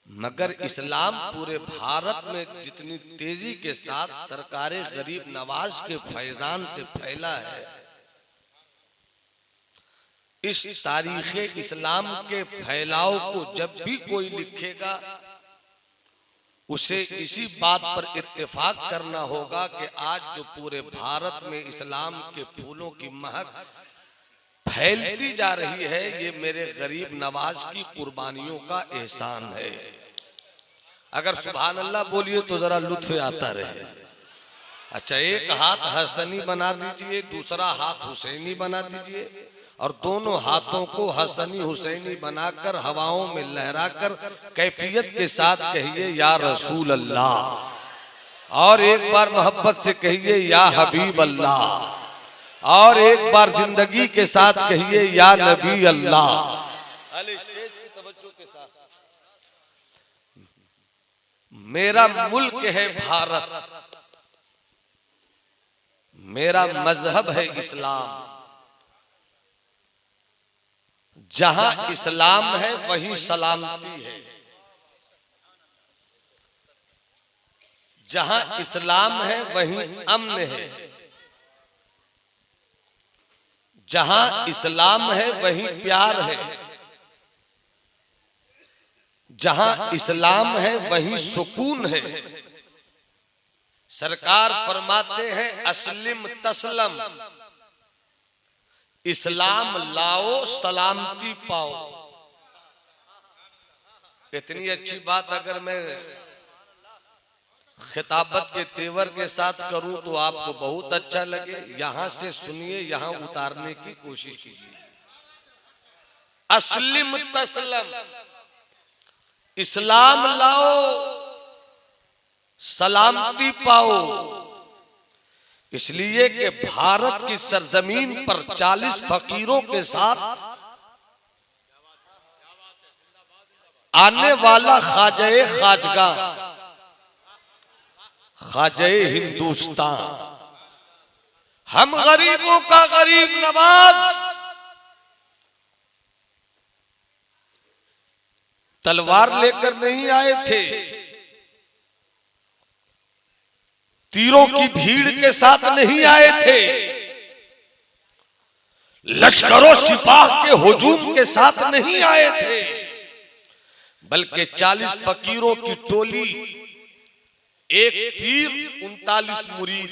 मगर इस्लाम पूरे भारत में जितनी तेजी के साथ सरकारे गरीब नवाज के फैजान से फैला है, इस तारीखे इस्लाम के फैलाव को जब भी कोई लिखेगा उसे इसी बात पर इत्तेफाक करना होगा कि आज जो पूरे भारत में इस्लाम के फूलों की महक फैलती जा रही है, ये मेरे गरीब नवाज की कुर्बानियों का एहसान है। अगर सुभान अल्लाह बोलिए तो जरा लुत्फ आता रहे। अच्छा, एक हाथ हसनी बना दीजिए, दूसरा हाथ हुसैनी बना दीजिए और दोनों हाथों को हसनी हुसैनी बनाकर हवाओं में लहराकर कैफियत के साथ कहिए या रसूल अल्लाह, और एक बार मोहब्बत से कहिए या हबीब अल्लाह, और एक बार जिंदगी के साथ कहिए या नबी अल्लाह। मेरा मुल्क है भारत, मेरा मजहब है इस्लाम, जहां इस्लाम है वहीं सलामती है, जहां इस्लाम है वहीं अमन है, जहां इस्लाम है वहीं प्यार है, जहां इस्लाम है वहीं सुकून है। सरकार फरमाते हैं अस्लिम तस्लम, इस्लाम लाओ सलामती पाओ। इतनी अच्छी बात अगर मैं खिताबत के तेवर के साथ करूं तो आपको बहुत अच्छा लगे। यहां से सुनिए, यहां उतारने की कोशिश कीजिए। अस्लिम तस्लम, इस्लाम लाओ सलामती पाओ। इसलिए कि भारत की सरजमीन पर 40 फकीरों के साथ आने वाला ख्वाजे खाजगा, ख्वाजे हिंदुस्तान, हम गरीबों का गरीब नवाज, तलवार लेकर नहीं आए थे, तीरों की भीड़ के साथ नहीं आए थे, लश्करों सिपाह के हुजूम के साथ नहीं आए थे, बल्कि 40 फकीरों की टोली, एक पीर 39 मुरीद,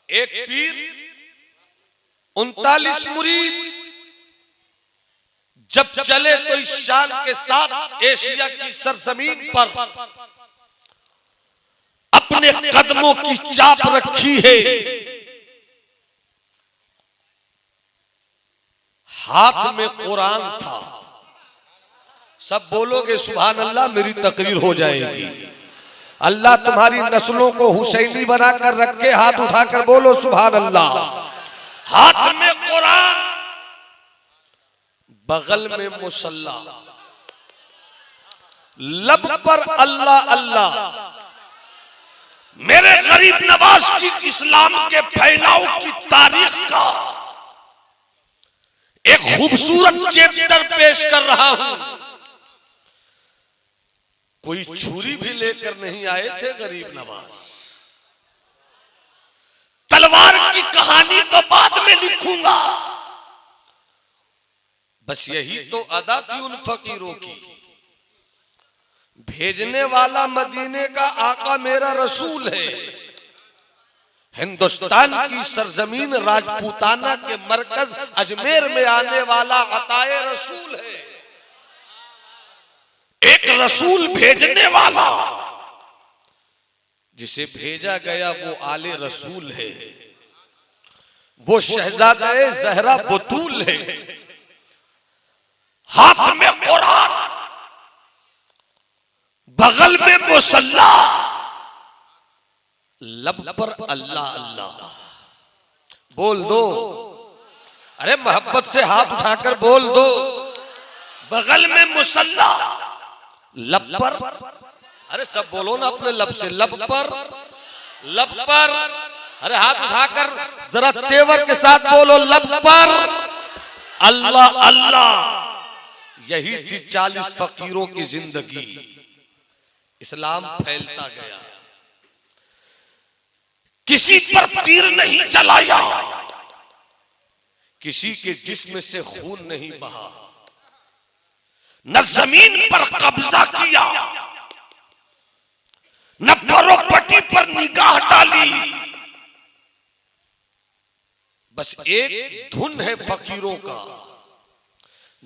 एक पीर 39 मुरीद जब चले तो इस शान के साथ एशिया की सरजमीन पर अपने कदमों की चाप रखी है। हाथ में कुरान था। सब बोलोगे सुभान अल्लाह, मेरी तकरीर हो जाएगी। अल्लाह तुम्हारी नस्लों को हुसैनी बनाकर रखे। हाथ उठाकर बोलो सुभान अल्लाह। हाथ में कुरान, बगल में मुसल्ला, लब पर अल्लाह अल्लाह। मेरे गरीब नवाज की इस्लाम के फैलाव की तारीख का एक खूबसूरत चैप्टर पेश कर रहा हूं। कोई छुरी भी लेकर नहीं आए थे गरीब नवाज। तलवार की कहानी तो बाद में लिखूंगा, बस यही तो अदा थी उन फकीरों की। भेजने वाला मदीने का आका मेरा रसूल है। हिंदुस्तान की सरजमीन राजपूताना के मरकज अजमेर में आने वाला अताए रसूल है। एक रसूल भेजने वाला, जिसे भेजा गया वो आले रसूल है, वो शहजादे जहरा बतूल है। हाथ में कुरान, बगल में मुसल्ला, लब पर अल्लाह अल्लाह। बोल दो, अरे मोहब्बत से हाथ उठाकर बोल दो। बगल में मुसल्ला, लब पर, अरे सब बोलो ना अपने लब से। लब पर, लब पर, अरे हाथ उठाकर जरा तेवर के साथ बोलो। लब पर अल्लाह अल्लाह। यही थी 40 फकीरों की जिंदगी। इस्लाम फैलता गया, किसी पर तीर नहीं चलाया, किसी के जिस्म से खून नहीं बहा, न जमीन पर कब्जा किया, न परोपटी पर निगाह डाली। बस एक धुन है फकीरों का,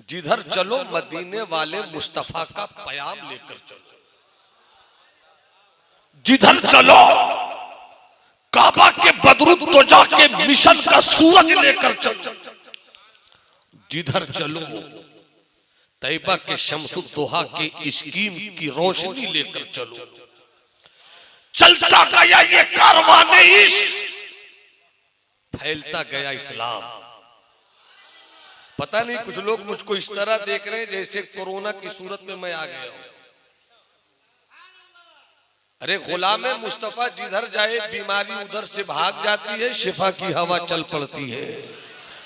जिधर चलो मदीने वाले मुस्तफा का पयाम लेकर चलो, जिधर चलो काबा के बदरुद्दोजा के मिशन का सूरज लेकर चलो, जिधर चलो तैयबा के शम्सुद्दोहा के स्कीम की रोशनी लेकर चलो। चलता गया ये कारवाने इश्क, फैलता गया इस्लाम। पता नहीं कुछ लोग मुझको इस तरह देख रहे हैं जैसे कोरोना की सूरत में मैं आ गया हूं। अरे गुलाम मुस्तफा जिधर जाए बीमारी उधर से भाग जाती है, शिफा की हवा चल पड़ती है।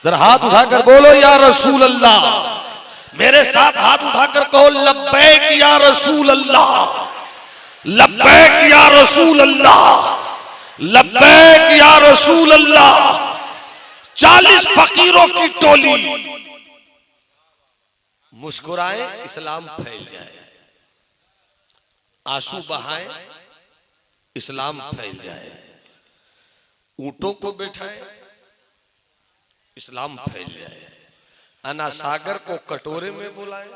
जरा हाथ उठाकर बोलो या रसूल अल्लाह। मेरे साथ हाथ उठाकर कहो लब्बैक या रसूल अल्लाह, लब्बैक या रसूल अल्लाह, लब्बैक या रसूल अल्लाह। 40 फकीरों की टोली मुस्कुराए, इस्लाम फैल जाए, आंसू बहाए, इस्लाम फैल जाए, ऊंटों को बैठाए, इस्लाम फैल जाए, अना सागर को कटोरे में बुलाए,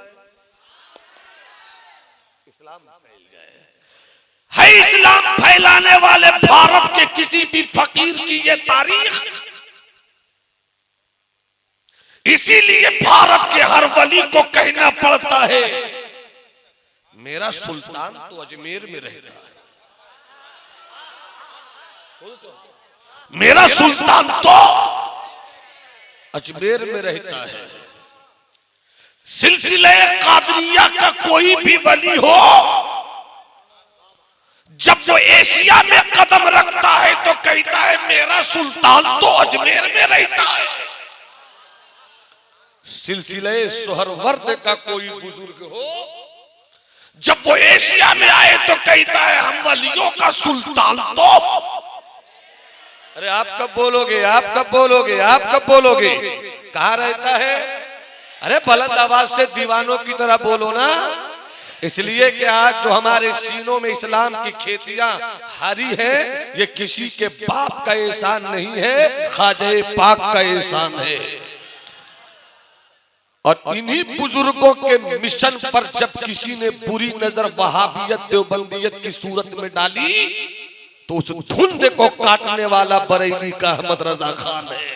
इस्लाम फैल जाए। है इस्लाम फैलाने वाले भारत के किसी भी फकीर की ये तारीख। इसीलिए भारत के हर वली को कहना पड़ता है मेरा सुल्तान तो अजमेर में रहता है, मेरा सुल्तान तो अजमेर में रहता है। सिलसिले कादरिया का कोई भी वली हो, जब वो एशिया में कदम रखता है तो कहता है मेरा सुल्तान तो अजमेर में रहता है। सिलसिले सोहरवर्द का कोई बुजुर्ग हो, जब वो एशिया में आए तो कहता है हम वलियों का सुल्तान तो। अरे आप कब बोलोगे, आप कब बोलोगे, आप कब बोलोगे? कहाँ रहता है? अरे बुलंद आवाज से दीवानों की तरह बोलो ना। इसलिए कि आज जो हमारे सीनों में इस्लाम की खेतियां हरी है, ये किसी के बाप का एहसान नहीं है, ख्वाजा पाक का एहसान है। और इन्हीं बुजुर्गों के मिशन पर जब किसी ने बुरी नजर वहाबियत देवबंदियत की सूरत में डाली तो उस धुंध को काटने वाला बरेली का अहमद रजा खान है।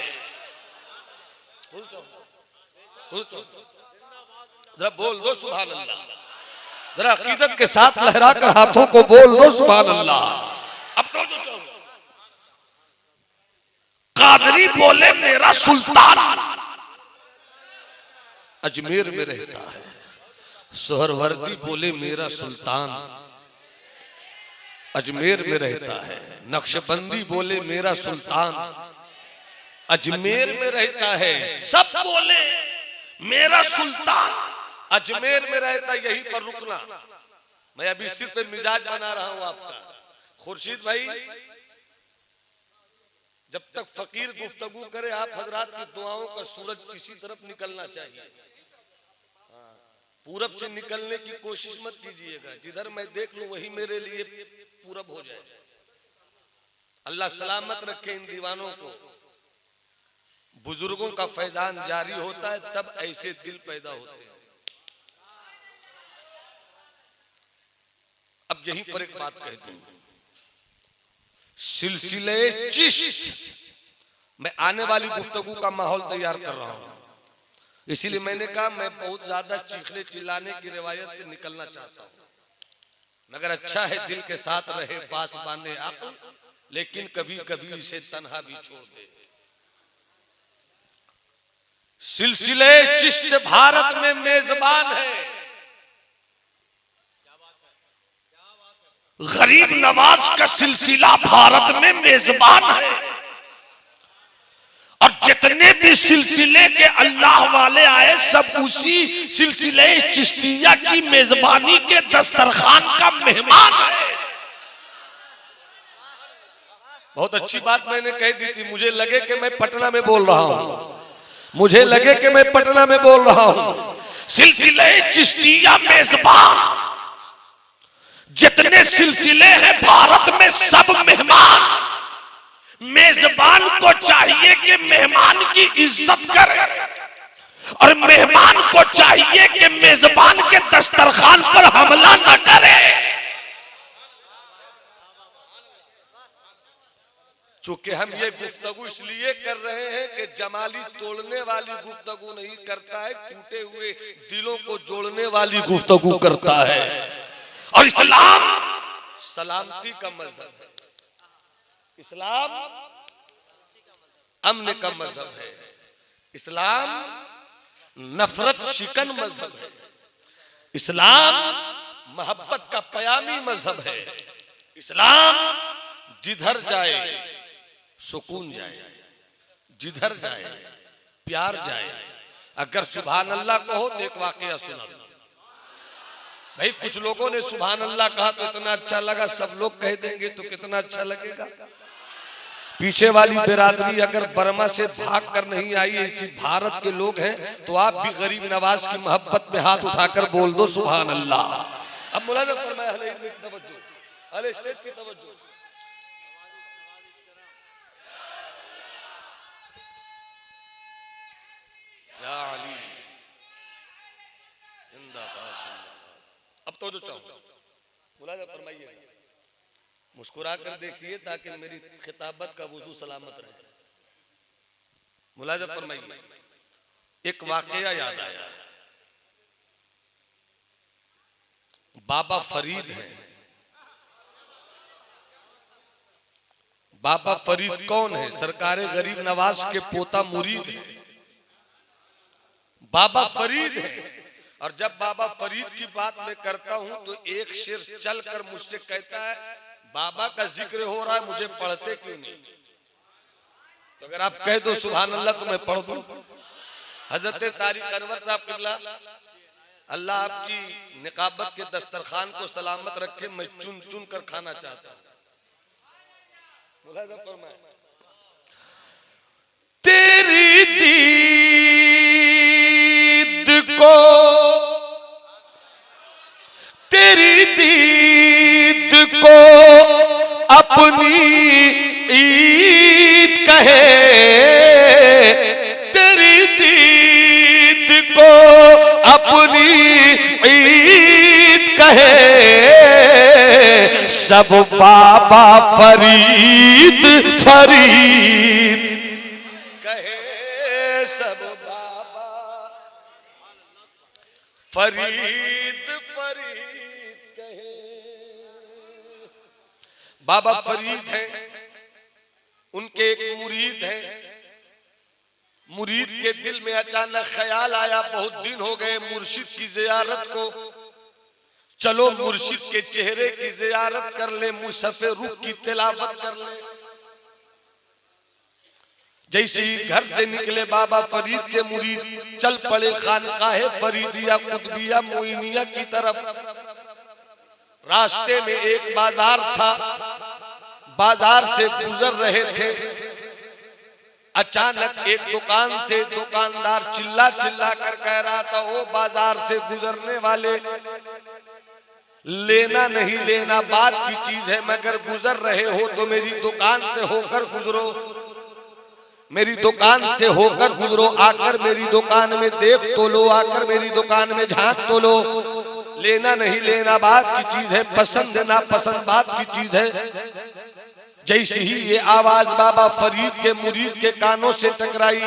जरा बोल दो सुभान अल्लाह, जरा अकीदत के साथ लहराकर हाथों को बोल दो सुभान अल्लाह। अब तो कादरी बोले मेरा सुल्तान अजमेर में रहता है, सोहरवर्दी बोले मेरा सुल्तान अजमेर में रहता है, नक्शबंदी बोले मेरा सुल्तान अजमेर में रहता है, सब बोले मेरा सुल्तान अजमेर में रहता। यही पर रुकना, मैं अभी सिर्फ मिजाज बना रहा हूं आपका। खुर्शीद भाई, जब तक फकीर गुफ्तगू करे आप हजरात की दुआओं का सूरज किसी तरफ निकलना चाहिए। पूरब से निकलने की कोशिश मत कीजिएगा, जिधर मैं देख लूं वही मेरे लिए पूरब हो जाए। अल्लाह सलामत रखे इन दीवानों को। बुजुर्गों का फैजान जारी होता है तब ऐसे दिल पैदा होते हैं। अब यहीं पर एक बात कह दूं, सिलसिले चिश्त मैं आने वाली गुफ्तगू का माहौल तैयार कर रहा हूं। इसीलिए मैंने कहा मैं बहुत ज्यादा चीखने चिल्लाने की रिवायत से निकलना चाहता हूं, मगर अच्छा है दिल के साथ रहे पास बांधे अक्ल, लेकिन कभी कभी इसे तन्हा भी छोड़ दे। सिलसिले चिश्त भारत में मेजबान है, गरीब नवाज का सिलसिला भारत में मेजबान है। और ये जितने भी सिलसिले के अल्लाह वाले आए सब उसी सिलसिले चिश्तिया की मेजबानी के दस्तरखान का मेहमान है। बहुत अच्छी बात मैंने कह दी थी। मुझे लगे कि मैं पटना में बोल रहा हूं, मुझे लगे कि मैं पटना में बोल रहा हूं। सिलसिले चिश्तिया मेजबान, जितने सिलसिले हैं भारत में सब मेहमान। मेजबान को चाहिए कि मेहमान की इज्जत करे और मेहमान को चाहिए कि मेजबान के दस्तरखान पर हमला न करे। चूंकि हम ये गुफ्तगू इसलिए कर रहे हैं कि जमाली तोड़ने वाली गुफ्तगू नहीं करता है, टूटे हुए दिलों को जोड़ने वाली गुफ्तगू करता है। और इस्लाम सलामती का मजहब है, इस्लाम अमन का मजहब है, इस्लाम नफरत शिकन मजहब है, इस्लाम मोहब्बत का पयामी मजहब है। इस्लाम जिधर जाए सुकून जाए, जिधर जाए प्यार जाए। अगर सुभान अल्लाह कहो तो एक वाकया सुना भाई, कुछ लोगों ने सुभान अल्लाह कहा तो इतना अच्छा लगा, सब लोग कह देंगे तो कितना अच्छा लगेगा। पीछे वाली बिरादरी अगर बर्मा से भाग कर नहीं आई, ऐसी भारत के लोग हैं, तो आप भी गरीब नवाज की मोहब्बत में हाथ उठाकर बोल दो सुभान अल्लाह। अब मुलाज़ा फरमाए अहले इल्म की तवज्जो, अहले स्टेज की तवज्जो। या अली जिंदाबाद। अब तो जो चाहो मुलाज़ा फरमाइए, मुस्कुरा कर देखिए ताकि मेरी खिताबत का वुजू सलामत रहे। मुलाज़ा फरमाइए, एक वाकया याद आया। बाबा फरीद हैं। बाबा फरीद कौन है? सरकारे गरीब नवाज के पोता मुरीद है। बाबा फरीद है। और जब बाबा फरीद की बात मैं करता हूं तो एक शेर चलकर मुझसे कहता है, बाबा का जिक्र हो रहा है, मुझे पढ़ते क्यों नहीं? तो अगर आप कह दो सुभान अल्लाह तो मैं पढ़ दूं। हजरत तारिक अनवर साहब किबला, अल्लाह आपकी निकाबत के दस्तरखान को सलामत रखे, मैं चुन चुन कर खाना चाहता हूं। तेरी दीद को, तेरी दीद को अपनी ईद कहे, तेरी दीद को अपनी ईद कहे, सब बाबा फरीद फरीद कहे, सब बाबा फरीद फरीद कहे। बाबा फरीद हैं, उनके एक मुरीद हैं। मुरीद के दिल में अचानक ख्याल आया, बहुत दिन हो गए मुर्शिद की जियारत को, चलो मुर्शिद के चेहरे की जियारत कर ले, मुसफ़े रुख की तिलावत कर ले। जैसे ही घर से निकले बाबा फरीद के मुरीद चल पड़े खानकाहे फरीदिया कुतबिया मोइनिया की तरफ। रास्ते में एक बाजार था, बाजार से गुजर रहे थे। अचानक एक दुकान से दुकानदार चिल्ला चिल्ला कर कह रहा था, ओ बाजार से गुजरने वाले, लेना नहीं लेना बात की चीज है, मगर गुजर रहे हो तो मेरी दुकान से होकर गुजरो, मेरी दुकान से होकर गुजरो। आकर मेरी दुकान में देख तो लो, आकर मेरी दुकान में झांक तो लो। लेना नहीं लेना बात की चीज है, पसंद ना पसंद बात की चीज है। जैसे ही ये आवाज बाबा फरीद के मुरीद के कानों से टकराई,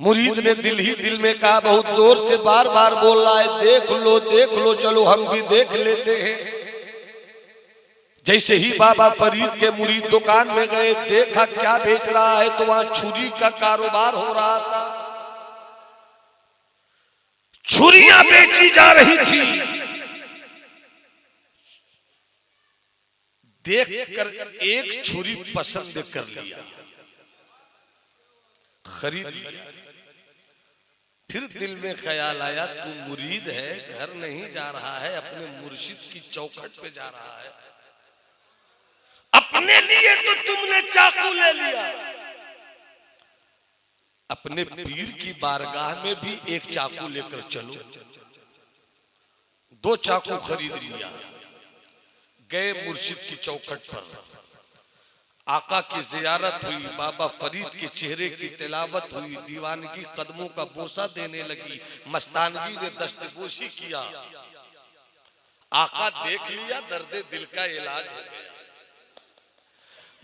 मुरीद ने दिल ही दिल में कहा, बहुत जोर से बार बार बोल रहा है, देख लो चलो हम भी देख लेते हैं। जैसे ही बाबा फरीद के मुरीद दुकान में गए, देखा क्या बेच रहा है, तो वहां छुरी का कारोबार हो रहा था। छुरियां बेची जा रही थी। देखकर एक छुरी पसंद कर लिया। खरीद लिया। फिर दिल में ख्याल आया तू मुरीद है, घर नहीं जा रहा है, अपने मुर्शिद की चौखट पे जा रहा है। अपने लिए तो तुमने चाकू ले लिया, अपने पीर की बारगाह में भी एक चाकू लेकर चलो। 2 चाकू खरीद लिया, गए मुर्शिद की चौखट पर। आका की जियारत हुई, बाबा फरीद के चेहरे की तिलावत हुई, दीवानगी कदमों का बोसा देने लगी, मस्तानगी ने दस्तगोशी किया। आका देख लिया, दर्दे दिल का इलाज हो गया।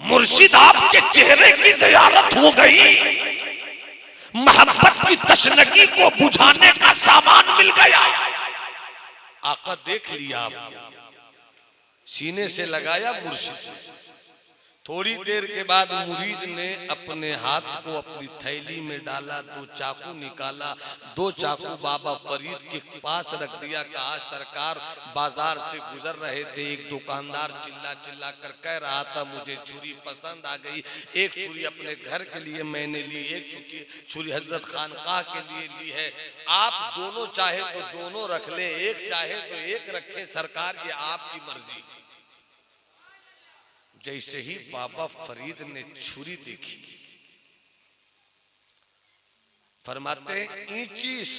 मुर्शिद आपके चेहरे की जियारत हो गई, मोहब्बत की तशनगी को बुझाने का सामान मिल गया। आका देख लिया आपको, सीने से लगाया मुर्शिद। थोड़ी देर के बाद मुरीद ने अपने हाथ को अपनी थैली में डाला, 2 चाकू निकाला, 2 चाकू बाबा फरीद के पास रख दिया। कहा सरकार बाजार से गुजर रहे थे, एक दुकानदार चिल्ला चिल्ला कर कह रहा था मुझे छुरी पसंद आ गई, एक छुरी अपने घर के लिए मैंने ली, एक छुरी हजरत खानकाह के लिए ली है। आप दोनों चाहे तो दोनों रख ले, एक चाहे तो एक रखें, सरकार ये आपकी मर्जी। जैसे ही बाबा फरीद ने छुरी देखी, फरमाते इंचीस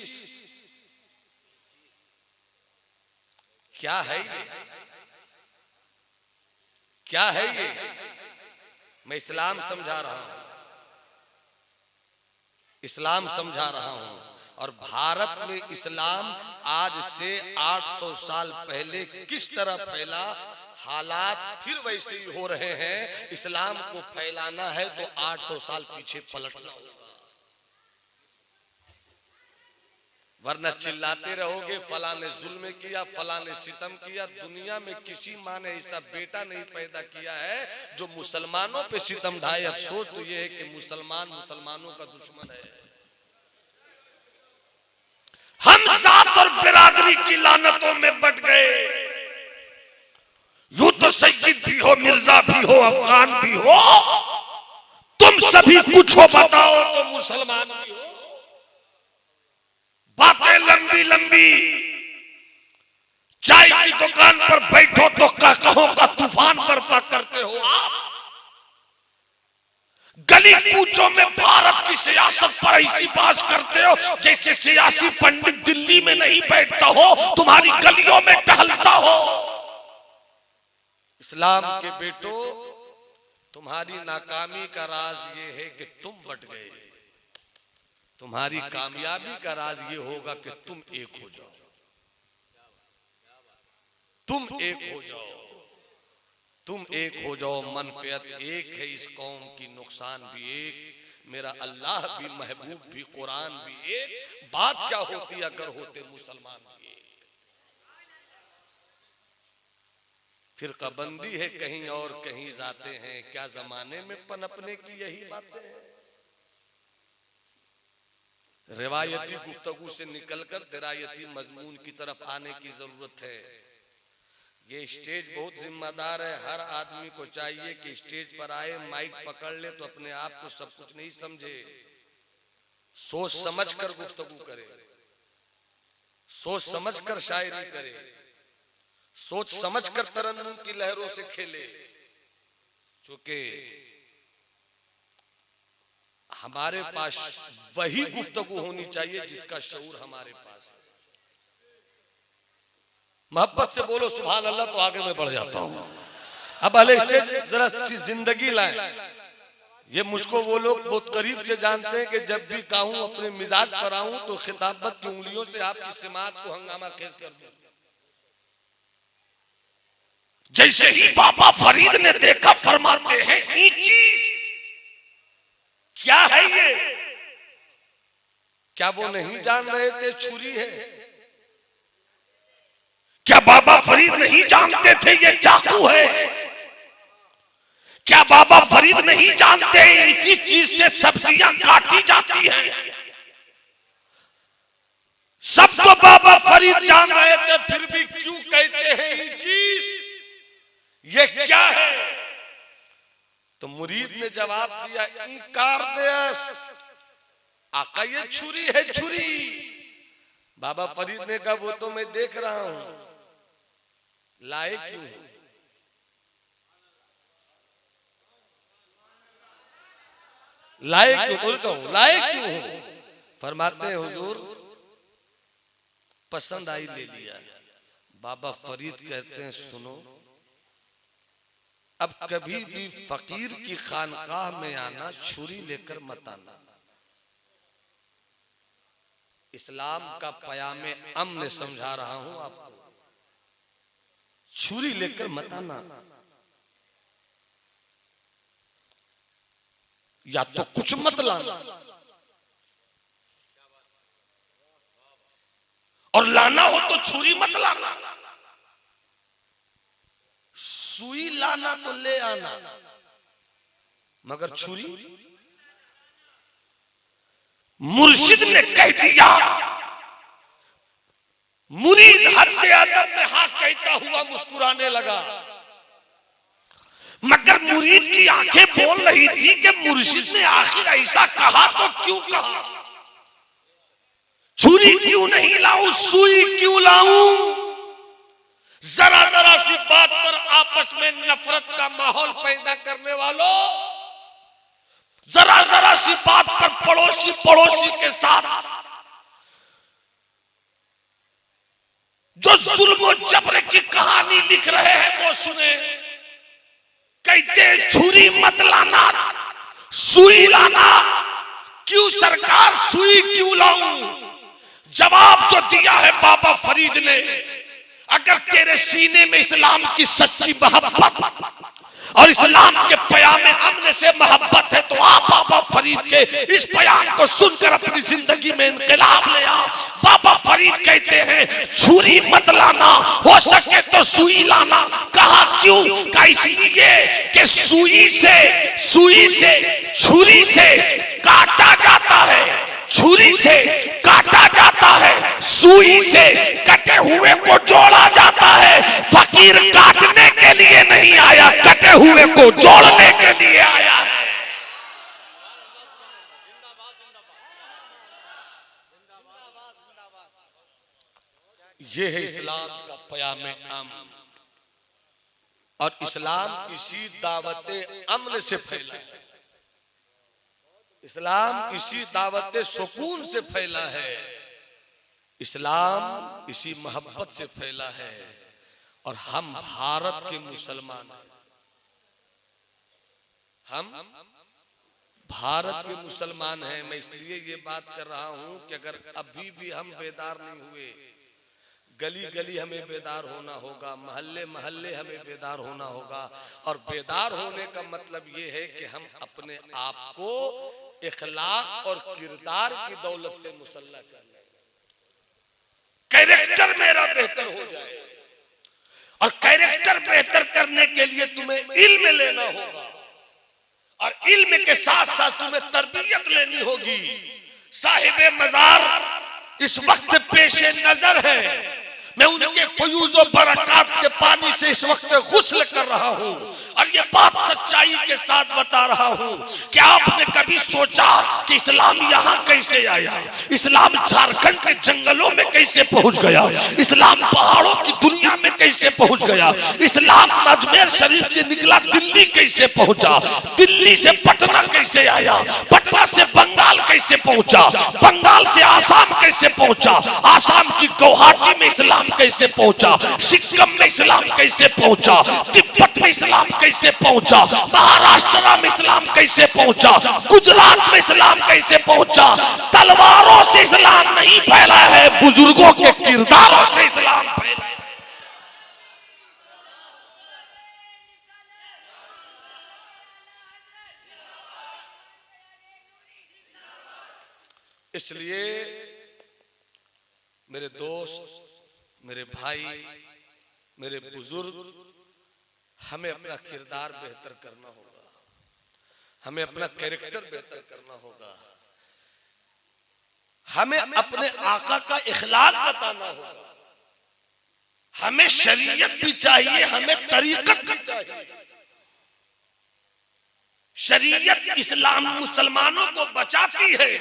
क्या है ये, क्या है ये? मैं इस्लाम समझा रहा हूं, इस्लाम समझा रहा हूं। और भारत में इस्लाम आज से 800 साल पहले किस तरह फैला, हालात फिर वैसे ही हो रहे हैं। इस्लाम को फैलाना है तो 800 साल पीछे पलटना होगा, वरना चिल्लाते रहोगे फलां ने जुल्म किया, फलां ने सितम किया। दुनिया में किसी माँ ने ऐसा बेटा नहीं पैदा किया है जो मुसलमानों पे सितम ढाए। अफसोस तो यह है कि मुसलमान मुसलमानों का दुश्मन है। हम जात और बिरादरी की लानतों में बट गए। यूं तो सैयद भी हो, मिर्जा भी हो, अफगान भी हो, तुम सभी कुछ हो बताओ तो मुसलमान भी हो। बातें लंबी लंबी, चाय की दुकान पर बैठो तो कहों का तूफान बर्पा करते हो आप। गली कूचों में भारत की सियासत पर ऐसी बात करते हो जैसे सियासी पंडित दिल्ली में नहीं बैठता हो, तुम्हारी गलियों में टहलता हो। इस्लाम के बेटो, तुम्हारी नाकामी का राज ये है कि तुम बट गए। तुम्हारी कामयाबी का राज ये होगा कि तुम एक हो जाओ, तुम एक हो जाओ, तुम एक हो जाओ। मनफियत एक है इस कौम की, नुकसान भी एक, मेरा अल्लाह भी, महबूब भी, कुरान भी एक। बात क्या होती अगर होते मुसलमान भी एक। फिरकाबंदी है कहीं और कहीं जाते हैं, क्या जमाने में पनपने की यही बातें हैं। रिवायती गुफ्तगू से निकलकर दिरायती मजमून की तरफ आने की जरूरत है। ये स्टेज बहुत जिम्मेदार है, हर आदमी को चाहिए कि स्टेज पर आए, माइक पकड़ ले तो अपने आप को सब कुछ नहीं समझे, सोच समझ कर गुफ्तगू करे, सोच समझ कर शायरी करे, सोच समझ कर तरन्नुम की लहरों से खेले। चूंकि हमारे पास वही गुफ्तगू होनी चाहिए जिसका शऊर हमारे पास है। मोहब्बत से बोलो सुभान अल्लाह तो आगे मैं बढ़ जाता हूं। अब अले स्टेज जरा जिंदगी लाए। ये मुझको वो लोग बहुत करीब से जानते हैं कि जब भी कहूं अपने मिजाज पर आऊं तो खिताबत की उंगलियों से आपकी सिमात को हंगामा खेज कर दूं। जैसे ही बाबा फरीद ने देखा, फरमाते हैं ये चीज क्या है ये? क्या वो नहीं जान रहे थे छुरी है? क्या बाबा फरीद नहीं जानते थे ये चाकू है? क्या बाबा फरीद नहीं जानते इसी चीज से सब्जियां काटी जाती हैं? सब तो बाबा फरीद जान रहे थे, फिर भी क्यों कहते हैं ये चीज, ये क्या है? तो मुरीद ने जवाब दिया, इनकार दे आका ये छुरी है छुरी। बाबा फरीद ने कहा वो तो मैं देख रहा हूं, लाए क्यों? लाए क्यों? बोलता हूं लाए क्यों? फरमाते हैं हुजूर पसंद आई ले लिया। बाबा फरीद कहते हैं सुनो, अब कभी भी फकीर की खानकाह में आना छुरी लेकर मत आना। इस्लाम का पयामे अमन समझा रहा हूं आपको, छुरी लेकर मत आना। या तो कुछ मत लाना, और लाना हो तो छुरी मत लाना। सुई लाना तो ले आना, मगर छुरी। मुर्शिद ने कह दिया, मुरीद हद अदब में हाँ कहता हुआ मुस्कुराने लगा, मगर मुरीद की आंखें बोल रही थी कि मुर्शिद ने आखिर ऐसा कहा तो क्यों कहा? छुरी क्यों नहीं लाऊं, सुई क्यों लाऊं? जरा जरा सी बात पर आपस में नफरत का माहौल पैदा करने वालों, जरा जरा सी बात पर पड़ोसी पड़ोसी के साथ जो जुल्म और जबर की कहानी लिख रहे हैं वो सुने। कहते छुरी मत लाना, सुई लाना। क्यों सरकार सुई क्यों लाऊं? जवाब जो दिया है बाबा फरीद ने, अगर तेरे सीने में इस्लाम की सच्ची मोहब्बत और इस्लाम के पयामे अमन से मोहब्बत है तो आप बाबा फरीद के इस बयान को सुनकर अपनी जिंदगी में इनकलाब ले आओ। बाबा फरीद कहते हैं छुरी मत लाना, हो सके तो सुई लाना। कहा क्यों? कहा इसलिए कि सुई से छुरी से काटा जाता है, छुरी से काटा जाता है, सुई से कटे हुए को जोड़ा जाता है। फकीर काटने के लिए नहीं आया, कटे हुए को जोड़ने के लिए आया है। ये है इस्लाम का पयामे अमन, और इस्लाम इसी दावते अमन से फैला है। इस्लाम इसी दावत सुकून से फैला है, इस्लाम इसी मोहब्बत से फैला है। और हम भारत के मुसलमान हैं, हम भारत के मुसलमान हैं। मैं इसलिए ये बात कर रहा हूं कि अगर अभी भी हम बेदार नहीं हुए, गली गली हमें बेदार होना होगा, महल्ले महल्ले हमें बेदार होना होगा। और बेदार होने का मतलब ये है कि हम अपने आप को इखलाक और किरदार की दौलत से मुसल्लह कर लें, कैरेक्टर मेरा बेहतर हो जाए। और कैरेक्टर बेहतर करने के लिए तुम्हें इल्म लेना होगा, और इल्म के साथ साथ तुम्हें तरबियत लेनी होगी। साहिबे मजार इस वक्त पेशे नजर है, मैं उनके फयूज़ और बरक़ात के पानी से इस वक्त गुस्ल कर रहा हूँ, और ये बात सच्चाई के साथ बता रहा हूँ कि आपने कभी सोचा कि इस्लाम यहाँ कैसे आया? इस्लाम झारखंड के जंगलों में कैसे पहुँच गया? इस्लाम पहाड़ों की दुनिया में कैसे पहुँच गया? इस्लाम अजमेर शरीफ से निकला दिल्ली कैसे पहुँचा? दिल्ली से पटना कैसे आया? पटना से बंगाल कैसे पहुँचा? बंगाल से आसाम कैसे पहुँचा? आसाम की गुवाहाटी में इस्लाम कैसे पहुंचा? सिक्किम में इस्लाम कैसे पहुंचा? तिब्बत में इस्लाम कैसे पहुंचा? महाराष्ट्र में इस्लाम कैसे पहुंचा? गुजरात में इस्लाम कैसे पहुंचा? तलवारों से इस्लाम नहीं फैला है, बुजुर्गों के किरदारों से इस्लाम फैला है। इसलिए मेरे दोस्त, मेरे भाई, मेरे बुजुर्ग, हमें अपना किरदार बेहतर करना होगा, हमें अपना कैरेक्टर बेहतर करना होगा, हमें अपने आका का इखलाक बताना होगा, हमें शरीयत भी चाहिए, हमें तरीकत भी चाहिए। शरीयत इस्लाम मुसलमानों को बचाती है,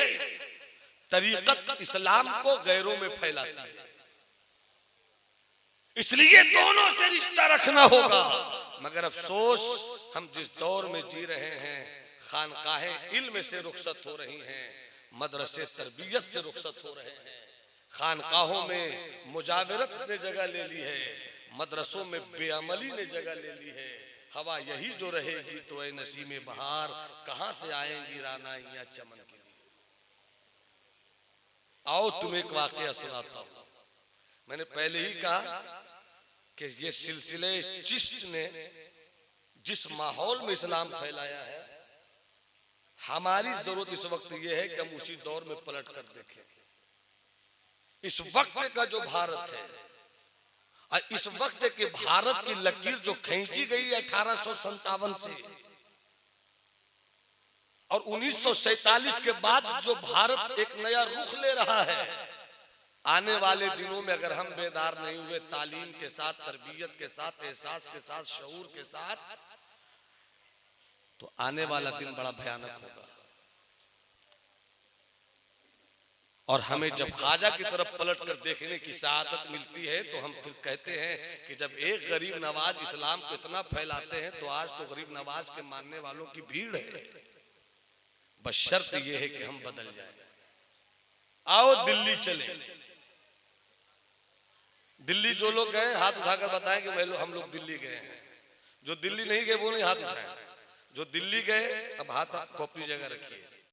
तरीकत इस्लाम को गैरों में फैलाती है। इसलिए दोनों से रिश्ता रखना होगा। मगर अफसोस हम जिस दौर में जी रहे हैं, खानकाहें इल्म से रुखसत हो रही हैं, मदरसे तरबियत से रुखसत हो रहे हैं, खानकाहों में मुजावरत ने जगह ले ली है, मदरसों में बेअमली ने जगह ले ली है। हवा यही जो रहेगी तो ए नसीमे बहार, कहां से आएंगी रानाइयां चमन के लिए। आओ तुम्हें एक वाकया सुनाता हूं। मैंने पहले ही कहा कि ये सिलसिले चिश्त ने जिस माहौल में इस्लाम फैलाया है, हमारी जरूरत इस वक्त ये है कि हम उसी दौर में पलट कर देखें। इस वक्त का जो भारत है, इस वक्त के भारत की लकीर जो खींची गई 1857 से और 1947 के बाद जो भारत एक नया रुख ले रहा है, आने वाले दिनों में अगर हम बेदार नहीं हुए तालीम के साथ, तरबियत के साथ, एहसास के साथ, शऊर के साथ, तो आने वाला दिन बड़ा भयानक होगा। और हमें जब ख्वाजा की तरफ पलट कर देखने की सआदत मिलती है तो हम फिर कहते हैं कि जब एक गरीब नवाज इस्लाम को इतना फैलाते हैं तो आज तो गरीब नवाज के मानने वालों की भीड़ है। बस शर्त यह है कि हम बदल जाएं। आओ दिल्ली चले। दिल्ली जो लोग गए हाथ उठाकर बताएं कि हम लोग दिल्ली गए हैं। जो दिल्ली नहीं गए वो नहीं हाथ उठाएं। जो दिल्ली गए अब हाथ को अपनी जगह रखिए।